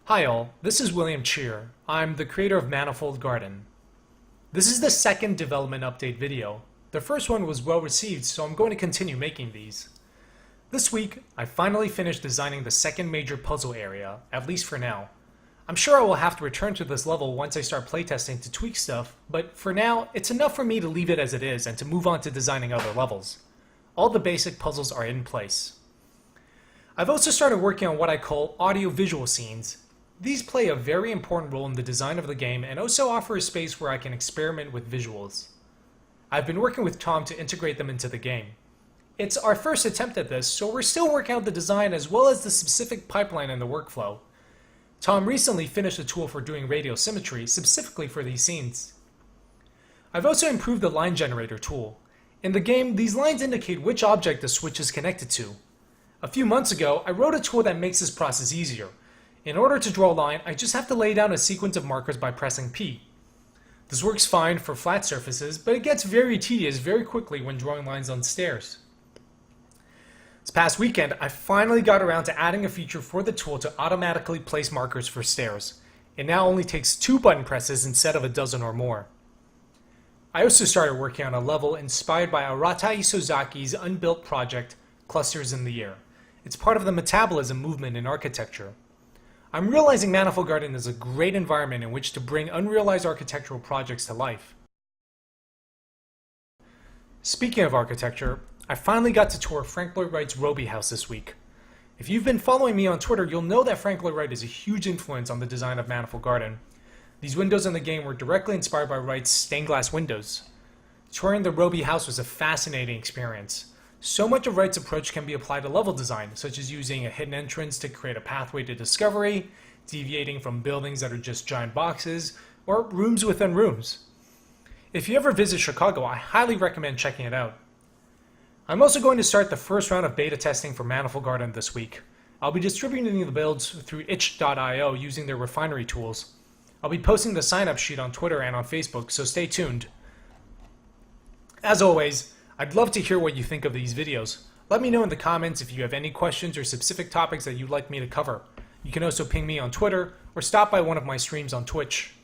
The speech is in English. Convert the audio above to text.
Hi all, this is William Cheer. I'm the creator of Manifold Garden. This is the second development update video. The first one was well received, so I'm going to continue making these. This week, I finally finished designing the second major puzzle area, at least for now. I'm sure I will have to return to this level once I start playtesting to tweak stuff, but for now, it's enough for me to leave it as it is and to move on to designing other levels. All the basic puzzles are in place. I've also started working on what I call AudioVisual Scenes. These play a very important role in the design of the game and also offer a space where I can experiment with visuals. I've been working with Tom to integrate them into the game. It's our first attempt at this, so we're still working out the design as well as the specific pipeline and the workflow. Tom recently finished a tool for doing Radial Symmetry specifically for these scenes. I've also improved the line generator tool. In the game, these lines indicate which object the switch is connected to. A few months ago, I wrote a tool that makes this process easier. In order to draw a line, I just have to lay down a sequence of markers by pressing P. This works fine for flat surfaces, but it gets very tedious very quickly when drawing lines on stairs. This past weekend, I finally got around to adding a feature for the tool to automatically place markers for stairs. It now only takes 2 button presses instead of a dozen or more. I also started working on a level inspired by Aratai Sozaki's unbuilt project, Clusters in the Air. It's part of the metabolism movement in architecture. I'm realizing Manifold Garden is a great environment in which to bring unrealized architectural projects to life. Speaking of architecture, I finally got to tour Frank Lloyd Wright's Roby house this week. If you've been following me on Twitter, you'll know that Frank Lloyd Wright is a huge influence on the design of Manifold Garden. These windows in the game were directly inspired by Wright's stained glass windows. Touring the Roby house was a fascinating experience. So much of Wright's approach can be applied to level design, such as using a hidden entrance to create a pathway to discovery, deviating from buildings that are just giant boxes, or rooms within rooms. If you ever visit Chicago, I highly recommend checking it out. I'm also going to start the first round of beta testing for Manifold Garden this week. I'll be distributing the builds through itch.io using their refinery tools. I'll be posting the sign-up sheet on Twitter and on Facebook, so stay tuned. As always, I'd love to hear what you think of these videos. Let me know in the comments if you have any questions or specific topics that you'd like me to cover. You can also ping me on Twitter or stop by one of my streams on Twitch.